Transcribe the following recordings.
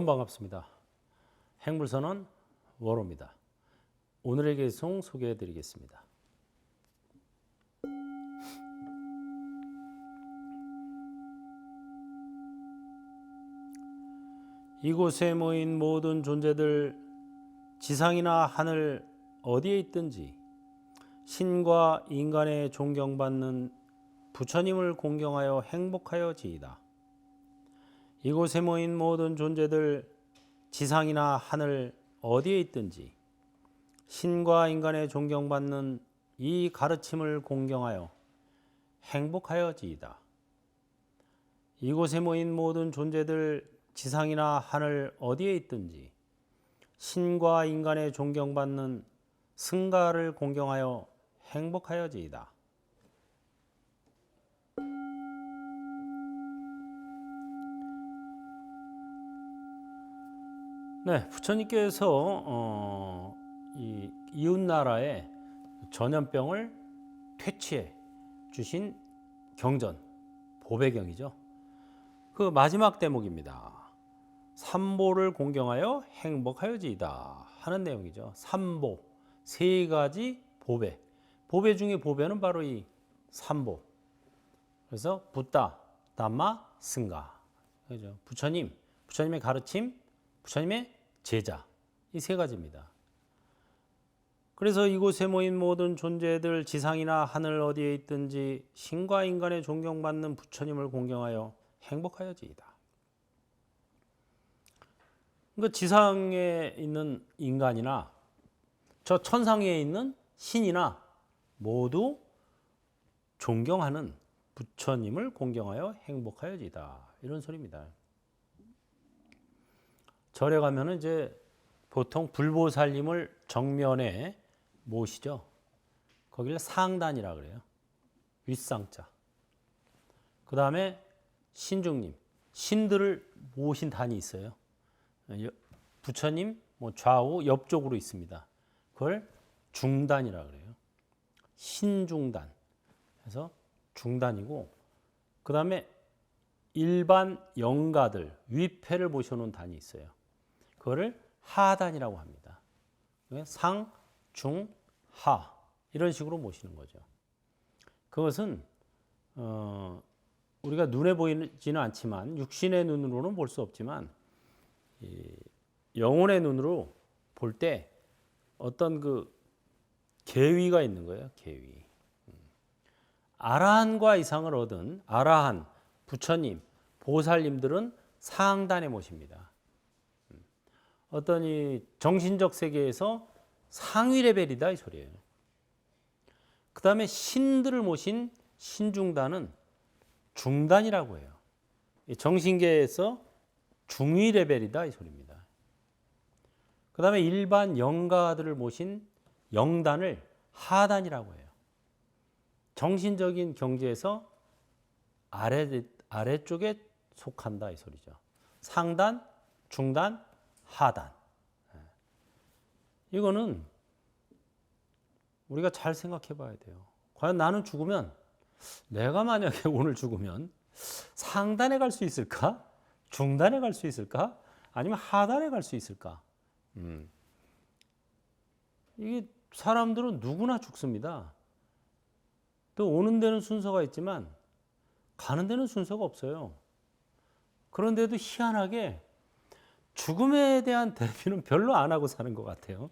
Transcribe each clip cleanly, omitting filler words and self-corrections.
여러분 반갑습니다. 행불선언 워로입니다. 오늘의 개송 소개해 드리겠습니다. 이곳에 모인 모든 존재들, 지상이나 하늘 어디에 있든지 신과 인간의 존경받는 부처님을 공경하여 행복하여지이다. 이곳에 모인 모든 존재들, 지상이나 하늘 어디에 있든지 신과 인간의 존경받는 이 가르침을 공경하여 행복하여지이다. 이곳에 모인 모든 존재들, 지상이나 하늘 어디에 있든지 신과 인간의 존경받는 승가를 공경하여 행복하여지이다. 네, 부처님께서 이 이웃 나라의 전염병을 퇴치해 주신 경전, 보배경이죠. 그 마지막 대목입니다. 삼보를 공경하여 행복하여지이다 하는 내용이죠. 삼보, 세 가지 보배. 보배 중에 보배는 바로 이 삼보. 그래서 붓다, 담마, 승가. 그죠? 부처님, 부처님의 가르침, 부처님의 제자. 이 세 가지입니다. 그래서 이곳에 모인 모든 존재들, 지상이나 하늘 어디에 있든지 신과 인간의 존경받는 부처님을 공경하여 행복하여지이다. 그러니까 지상에 있는 인간이나 저 천상에 있는 신이나 모두 존경하는 부처님을 공경하여 행복하여지이다. 이런 소리입니다. 절에 가면은 이제 보통 불보살님을 정면에 모시죠. 거기를 상단이라 그래요. 윗상자. 그 다음에 신중님, 신들을 모신 단이 있어요. 부처님 좌우 옆쪽으로 있습니다. 그걸 중단이라 그래요. 신중단. 그래서 중단이고, 그 다음에 일반 영가들, 위패를 모셔놓은 단이 있어요. 그거를 하단이라고 합니다. 상, 중, 하 이런 식으로 모시는 거죠. 그것은 우리가 눈에 보이지는 않지만 육신의 눈으로는 볼 수 없지만 영혼의 눈으로 볼 때 어떤 그 계위가 있는 거예요. 계위. 아라한과 이상을 얻은 아라한, 부처님, 보살님들은 상단에 모십니다. 어떤 이 정신적 세계에서 상위 레벨이다 이 소리예요. 그 다음에 신들을 모신 신중단은 중단이라고 해요. 정신계에서 중위 레벨이다 이 소리입니다. 그 다음에 일반 영가들을 모신 영단을 하단이라고 해요. 정신적인 경지에서 아래쪽에 속한다 이 소리죠. 상단, 중단, 하단. 이거는 우리가 잘 생각해 봐야 돼요. 과연 나는 죽으면, 내가 만약에 오늘 죽으면 상단에 갈 수 있을까? 중단에 갈 수 있을까? 아니면 하단에 갈 수 있을까? 이게 사람들은 누구나 죽습니다. 또 오는 데는 순서가 있지만 가는 데는 순서가 없어요. 그런데도 희한하게 죽음에 대한 대비는 별로 안 하고 사는 것 같아요.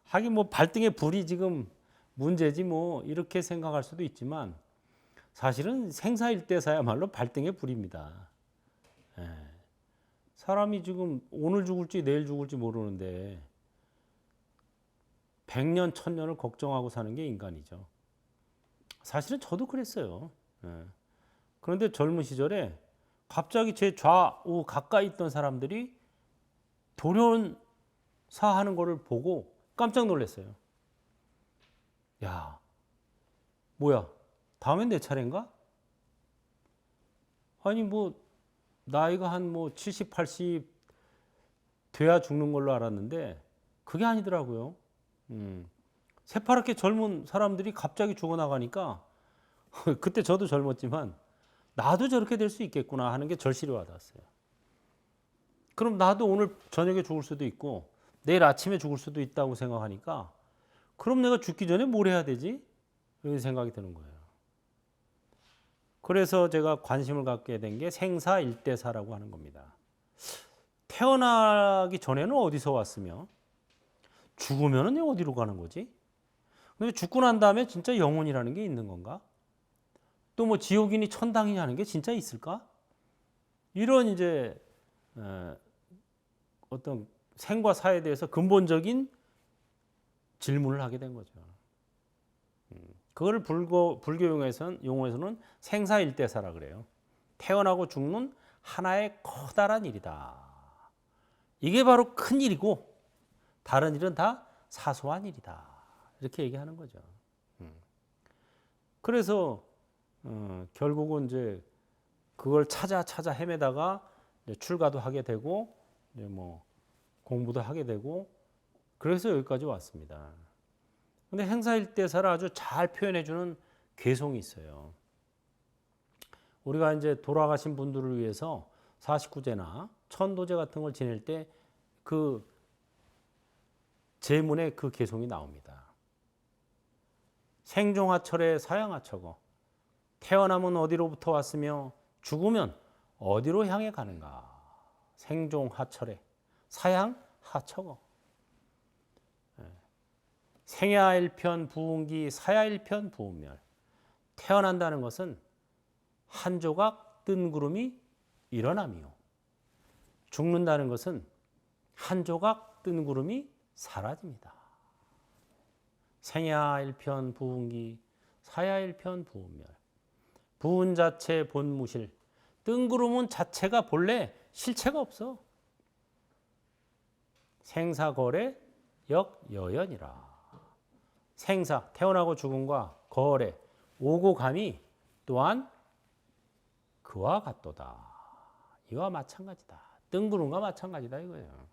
하긴 발등에 불이 지금 문제지 이렇게 생각할 수도 있지만 사실은 생사일대사야말로 발등에 불입니다. 사람이 지금 오늘 죽을지 내일 죽을지 모르는데 100년, 1000년을 걱정하고 사는 게 인간이죠. 사실은 저도 그랬어요. 그런데 젊은 시절에 갑자기 제 좌우 가까이 있던 사람들이 돌연사하는 것을 보고 깜짝 놀랐어요. 야, 뭐야? 다음엔 내 차례인가? 아니 나이가 한 70, 80 돼야 죽는 걸로 알았는데 그게 아니더라고요. 새파랗게 젊은 사람들이 갑자기 죽어나가니까 그때 저도 젊었지만 나도 저렇게 될 수 있겠구나 하는 게 절실히 와닿았어요. 그럼 나도 오늘 저녁에 죽을 수도 있고 내일 아침에 죽을 수도 있다고 생각하니까 그럼 내가 죽기 전에 뭘 해야 되지? 이런 생각이 드는 거예요. 그래서 제가 관심을 갖게 된 게 생사일대사라고 하는 겁니다. 태어나기 전에는 어디서 왔으며 죽으면은 어디로 가는 거지? 근데 죽고 난 다음에 진짜 영혼이라는 게 있는 건가? 또 뭐 지옥이니 천당이니 하는 게 진짜 있을까? 이런 이제 어떤 생과 사에 대해서 근본적인 질문을 하게 된 거죠. 그걸 불교 용어에서는 생사일대사라 그래요. 태어나고 죽는 하나의 커다란 일이다. 이게 바로 큰 일이고 다른 일은 다 사소한 일이다. 이렇게 얘기하는 거죠. 그래서 결국은 이제 그걸 찾아 헤매다가 이제 출가도 하게 되고 이제 뭐 공부도 하게 되고 그래서 여기까지 왔습니다. 근데 행사일대사를 아주 잘 표현해주는 개송이 있어요. 우리가 이제 돌아가신 분들을 위해서 49제나 천도제 같은 걸 지낼 때 그 제문에 그 개송이 나옵니다. 생종하철에 사양하처고 태어나면 어디로부터 왔으며 죽으면 어디로 향해 가는가. 생종하철에 사양하처고 생야일편 부운기 사야일편 부운멸. 태어난다는 것은 한 조각 뜬 구름이 일어남이요. 죽는다는 것은 한 조각 뜬 구름이 사라집니다. 생야일편 부운기 사야일편 부운멸. 부운 자체 본무실. 뜬 구름은 자체가 본래 실체가 없어. 생사거래 역여연이라. 생사, 태어나고 죽음과 거래, 오고 감이 또한 그와 같도다. 이와 마찬가지다. 뜬구름과 마찬가지다 이거예요.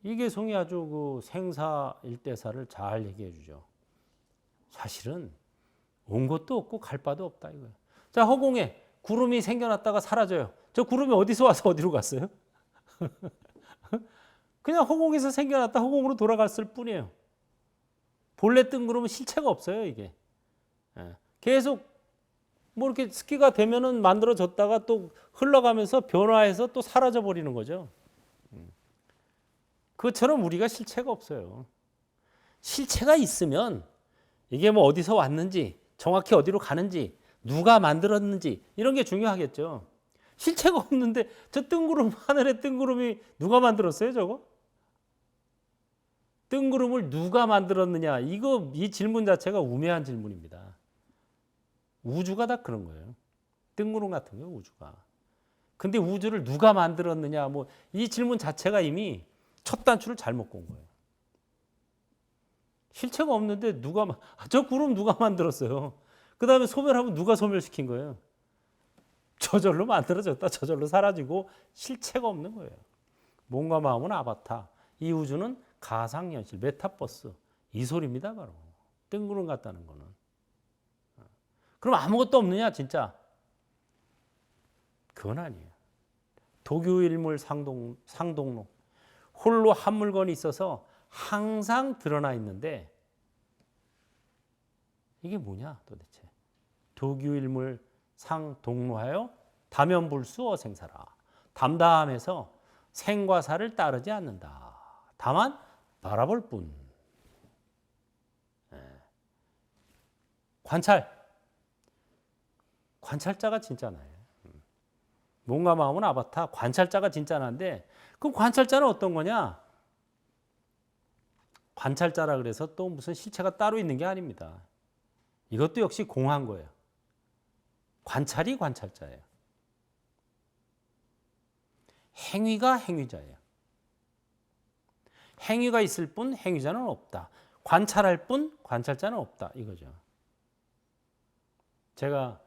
이 개송이 아주 그 생사일대사를 잘 얘기해 주죠. 사실은 온 것도 없고 갈 바도 없다 이거예요. 자, 허공에 구름이 생겨났다가 사라져요. 저 구름이 어디서 와서 어디로 갔어요? 그냥 허공에서 생겨났다 허공으로 돌아갔을 뿐이에요. 본래 뜬 구름은 실체가 없어요 이게. 계속 뭐 이렇게 스키가 되면은 만들어졌다가 또 흘러가면서 변화해서 또 사라져 버리는 거죠. 그것처럼 우리가 실체가 없어요. 실체가 있으면 이게 뭐 어디서 왔는지 정확히 어디로 가는지 누가 만들었는지 이런 게 중요하겠죠. 실체가 없는데 저 뜬구름 하늘에 뜬구름이 누가 만들었어요 저거? 뜬구름을 누가 만들었느냐 이 질문 자체가 우매한 질문입니다. 우주가 다 그런 거예요. 뜬구름 같은 거예요 우주가. 근데 우주를 누가 만들었느냐 뭐 이 질문 자체가 이미 첫 단추를 잘못 건 거예요. 실체가 없는데 저 구름 누가 만들었어요? 그 다음에 소멸하면 누가 소멸시킨 거예요? 저절로 만들어졌다 저절로 사라지고 실체가 없는 거예요. 몸과 마음은 아바타. 이 우주는 가상현실, 메타버스 이 소리입니다 바로. 뜬구름 같다는 거는. 그럼 아무것도 없느냐 진짜? 그건 아니에요. 도교일물 상동로 홀로 한 물건이 있어서 항상 드러나 있는데 이게 뭐냐 도대체. 도교일물 상동로하여 다면불수 어생사라. 담담해서 생과 사를 따르지 않는다. 다만 바라볼 뿐. 관찰자가 진짜나요. 몸과 마음은 아바타, 관찰자가 진짜나인데 그럼 관찰자는 어떤 거냐? 관찰자라 그래서 또 무슨 실체가 따로 있는 게 아닙니다. 이것도 역시 공한 거예요. 관찰이 관찰자예요. 행위가 행위자예요. 행위가 있을 뿐 행위자는 없다. 관찰할 뿐 관찰자는 없다. 이거죠. 제가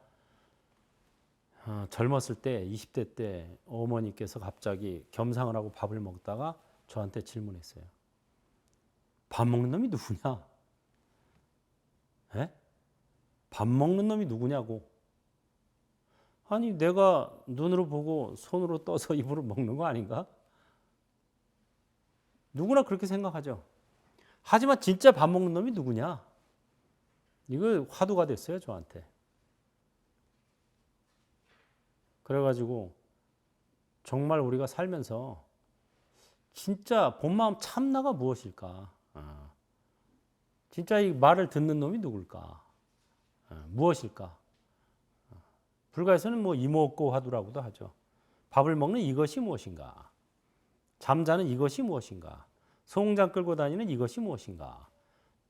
젊었을 때 20대 때 어머니께서 갑자기 겸상을 하고 밥을 먹다가 저한테 질문했어요. 밥 먹는 놈이 누구냐? 에? 밥 먹는 놈이 누구냐고. 아니 내가 눈으로 보고 손으로 떠서 입으로 먹는 거 아닌가? 누구나 그렇게 생각하죠. 하지만 진짜 밥 먹는 놈이 누구냐? 이거 화두가 됐어요, 저한테. 그래가지고 정말 우리가 살면서 진짜 본 마음 참나가 무엇일까? 진짜 이 말을 듣는 놈이 누굴까? 무엇일까? 불가에서는 뭐 이목고 화두라고도 하죠. 밥을 먹는 이것이 무엇인가? 잠자는 이것이 무엇인가? 소홍장 끌고 다니는 이것이 무엇인가?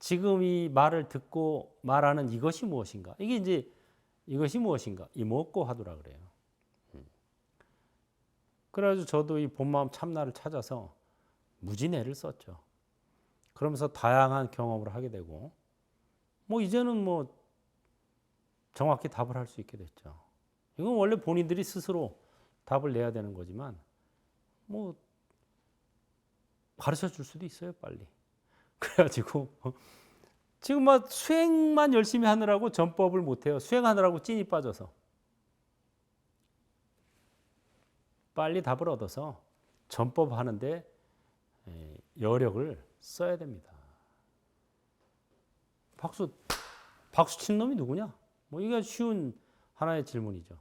지금 이 말을 듣고 말하는 이것이 무엇인가? 이게 이제 이것이 무엇인가? 이목고 화두라 그래요. 그래가지고 저도 이 본마음 참나를 찾아서 무진애를 썼죠. 그러면서 다양한 경험을 하게 되고, 뭐 이제는 뭐 정확히 답을 할 수 있게 됐죠. 이건 원래 본인들이 스스로 답을 내야 되는 거지만, 뭐 가르쳐 줄 수도 있어요, 빨리. 그래가지고 지금 막 수행만 열심히 하느라고 전법을 못해요. 수행하느라고 찐이 빠져서. 빨리 답을 얻어서 전법 하는데 여력을 써야 됩니다. 박수 치는 놈이 누구냐? 뭐 이게 쉬운 하나의 질문이죠.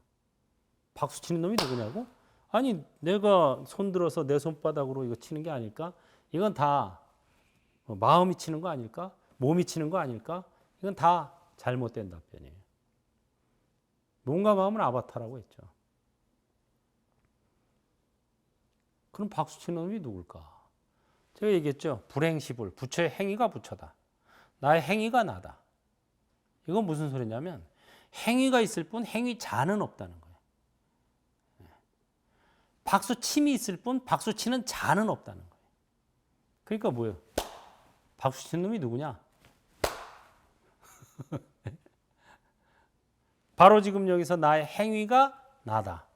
박수 치는 놈이 누구냐고? 아니 내가 손 들어서 내 손바닥으로 이거 치는 게 아닐까? 이건 다 마음이 치는 거 아닐까? 몸이 치는 거 아닐까? 이건 다 잘못된 답변이에요. 몸과 마음은 아바타라고 했죠. 그럼 박수 치는 놈이 누굴까? 제가 얘기했죠. 불행시불, 부처의 행위가 부처다. 나의 행위가 나다. 이건 무슨 소리냐면 행위가 있을 뿐 행위자는 없다는 거예요. 박수침이 있을 뿐 박수치는 자는 없다는 거예요. 그러니까 뭐예요? 박수치는 놈이 누구냐? 바로 지금 여기서 나의 행위가 나다.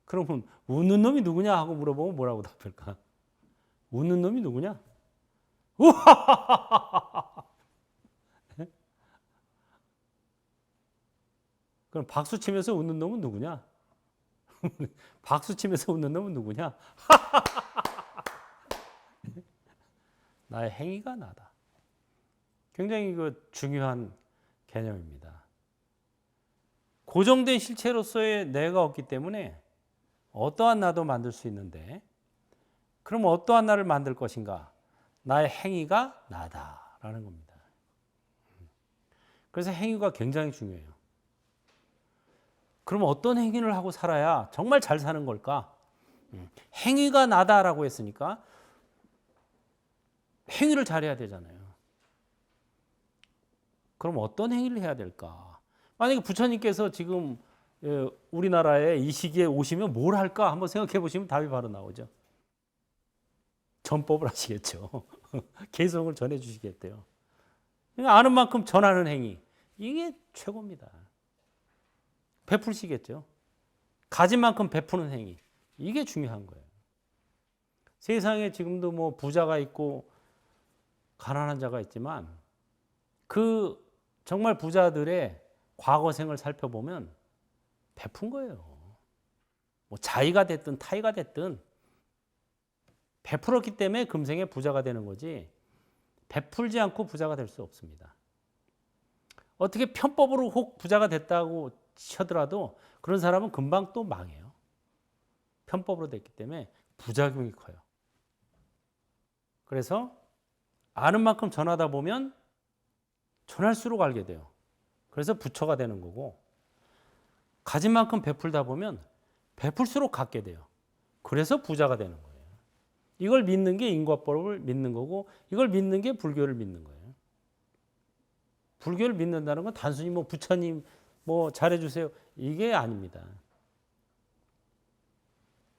그러면 웃는 놈이 누구냐 하고 물어보면 뭐라고 답할까? 웃는 놈이 누구냐? 그럼 박수 치면서 웃는 놈은 누구냐? 박수 치면서 웃는 놈은 누구냐? 나의 행위가 나다. 굉장히 중요한 개념입니다. 고정된 실체로서의 내가 없기 때문에 어떠한 나도 만들 수 있는데, 그럼 어떠한 나를 만들 것인가? 나의 행위가 나다라는 겁니다. 그래서 행위가 굉장히 중요해요. 그럼 어떤 행위를 하고 살아야 정말 잘 사는 걸까? 행위가 나다라고 했으니까 행위를 잘해야 되잖아요. 그럼 어떤 행위를 해야 될까? 만약에 부처님께서 지금 우리나라에 이 시기에 오시면 뭘 할까? 한번 생각해 보시면 답이 바로 나오죠. 전법을 하시겠죠. 개성을 전해 주시겠대요. 그러니까 아는 만큼 전하는 행위. 이게 최고입니다. 베풀시겠죠. 가진 만큼 베푸는 행위. 이게 중요한 거예요. 세상에 지금도 뭐 부자가 있고 가난한 자가 있지만 그 정말 부자들의 과거생을 살펴보면 베푼 거예요. 뭐 자의가 됐든 타의가 됐든 베풀었기 때문에 금생에 부자가 되는 거지, 베풀지 않고 부자가 될 수 없습니다. 어떻게 편법으로 혹 부자가 됐다고 치더라도 그런 사람은 금방 또 망해요. 편법으로 됐기 때문에 부작용이 커요. 그래서 아는 만큼 전하다 보면 전할수록 알게 돼요. 그래서 부처가 되는 거고, 가진 만큼 베풀다 보면 베풀수록 갖게 돼요. 그래서 부자가 되는 거예요. 이걸 믿는 게 인과법을 믿는 거고, 이걸 믿는 게 불교를 믿는 거예요. 불교를 믿는다는 건 단순히 뭐 부처님 뭐 잘해주세요, 이게 아닙니다.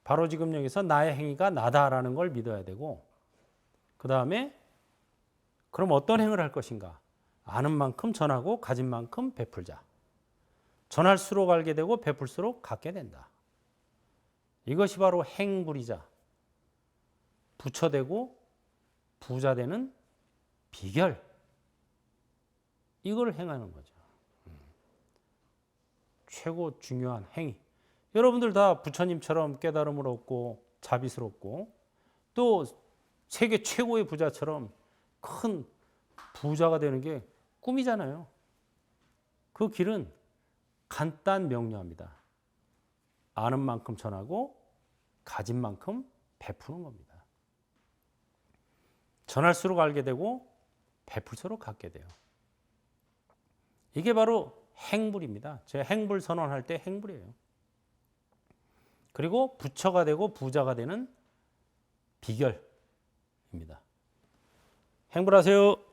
바로 지금 여기서 나의 행위가 나다라는 걸 믿어야 되고, 그 다음에 그럼 어떤 행위를 할 것인가? 아는 만큼 전하고 가진 만큼 베풀자. 전할수록 알게 되고 베풀수록 갖게 된다. 이것이 바로 행불이자 부처되고 부자 되는 비결. 이걸 행하는 거죠. 최고 중요한 행위. 여러분들 다 부처님처럼 깨달음을 얻고 자비스럽고 또 세계 최고의 부자처럼 큰 부자가 되는 게 꿈이잖아요. 그 길은 간단 명료합니다. 아는 만큼 전하고 가진 만큼 베푸는 겁니다. 전할수록 알게 되고 베풀수록 갖게 돼요. 이게 바로 행불입니다. 제가 행불 선언할 때 행불이에요. 그리고 부처가 되고 부자가 되는 비결입니다. 행불하세요.